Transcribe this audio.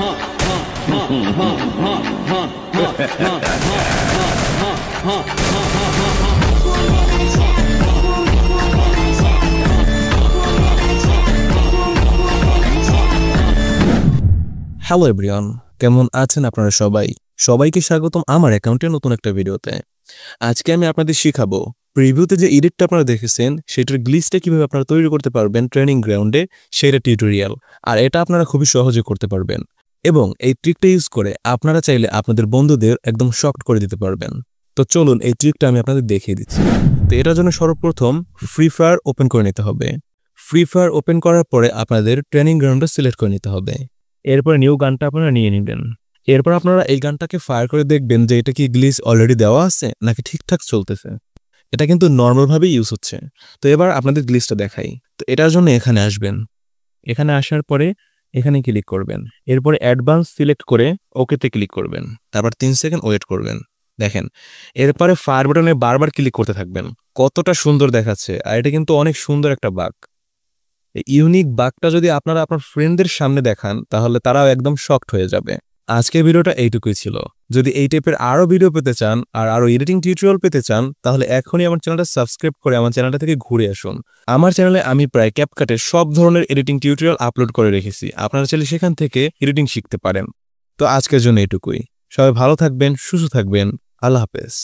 Hello everyone, কেমন আছেন আপনারা সবাইকে স্বাগতম আমার অ্যাকাউন্টে নতুন একটা ভিডিওতে। আজকে আমি আপনাদের শিখাবো প্রিভিউতে যে এডিটটা আপনারা দেখেছেন সেটার গ্লিচটা কিভাবে আপনারা তৈরি করতে পারবেন ট্রেনিং গ্রাউন্ডে, সেটা টিউটোরিয়াল। আর এটা আপনারা খুবই সহজে করতে পারবেন এবং এই ট্রিকটা ইউজ করে আপনারা চাইলে আপনাদের বন্ধুদের একদম শকড করে দিতে পারবেন। তো চলুন এই ট্রিকটা আমি আপনাদের দেখিয়ে দিচ্ছি। তো এটার জন্য সর্বপ্রথম ফ্রি ফায়ার ওপেন করে নিতে হবে। ফ্রি ফায়ার ওপেন করার পরে আপনাদের ট্রেনিং গ্রাউন্ডটা সিলেক্ট করে নিতে হবে। এরপরে নিউ গানটা আপনারা নিয়ে নেবেন। এরপর আপনারা এই গানটাকে ফায়ার করে দেখবেন যে এটা কি গ্লিচ অলরেডি দেওয়া আছে নাকি ঠিকঠাক চলতেছে। এটা কিন্তু নর্মালভাবে ইউজ হচ্ছে। তো এবার আপনাদের গ্লিচটা দেখাই। তো এটার জন্য এখানে আসবেন। এখানে আসার পরে এখানে ক্লিক করবেন। এরপরে অ্যাডভান্স সিলেক্ট করে ওকেতে ক্লিক করবেন। তারপর 3 সেকেন্ড ওয়েট করবেন। দেখেন, এরপরে ফায়ার বাটনে বারবার ক্লিক করতে থাকবেন। কতটা সুন্দর দেখাচ্ছে। আর এটা কিন্তু অনেক সুন্দর একটা বাগ। এই ইউনিক বাগটা যদি আপনারা আপনার ফ্রেন্ডদের সামনে দেখান তাহলে তারাও একদম শকড হয়ে যাবে। আজকের ভিডিওটা এইটুকুই ছিল। যদি এই টাইপের আরো ভিডিও পেতে চান আর আরো এডিটিং টিউটোরিয়াল পেতে চান তাহলে এখনই আমার চ্যানেলটা সাবস্ক্রাইব করে আমার চ্যানেলটা থেকে ঘুরে আসুন। আমার চ্যানেলে আমি প্রায় ক্যাপকাটের সব ধরনের এডিটিং টিউটোরিয়াল আপলোড করে রেখেছি। আপনারা চাইলে সেখান থেকে এডিটিং শিখতে পারেন। তো আজকের জন্য এইটুকুই। সবাই ভালো থাকবেন, সুস্থ থাকবেন। আল্লাহ হাফেজ।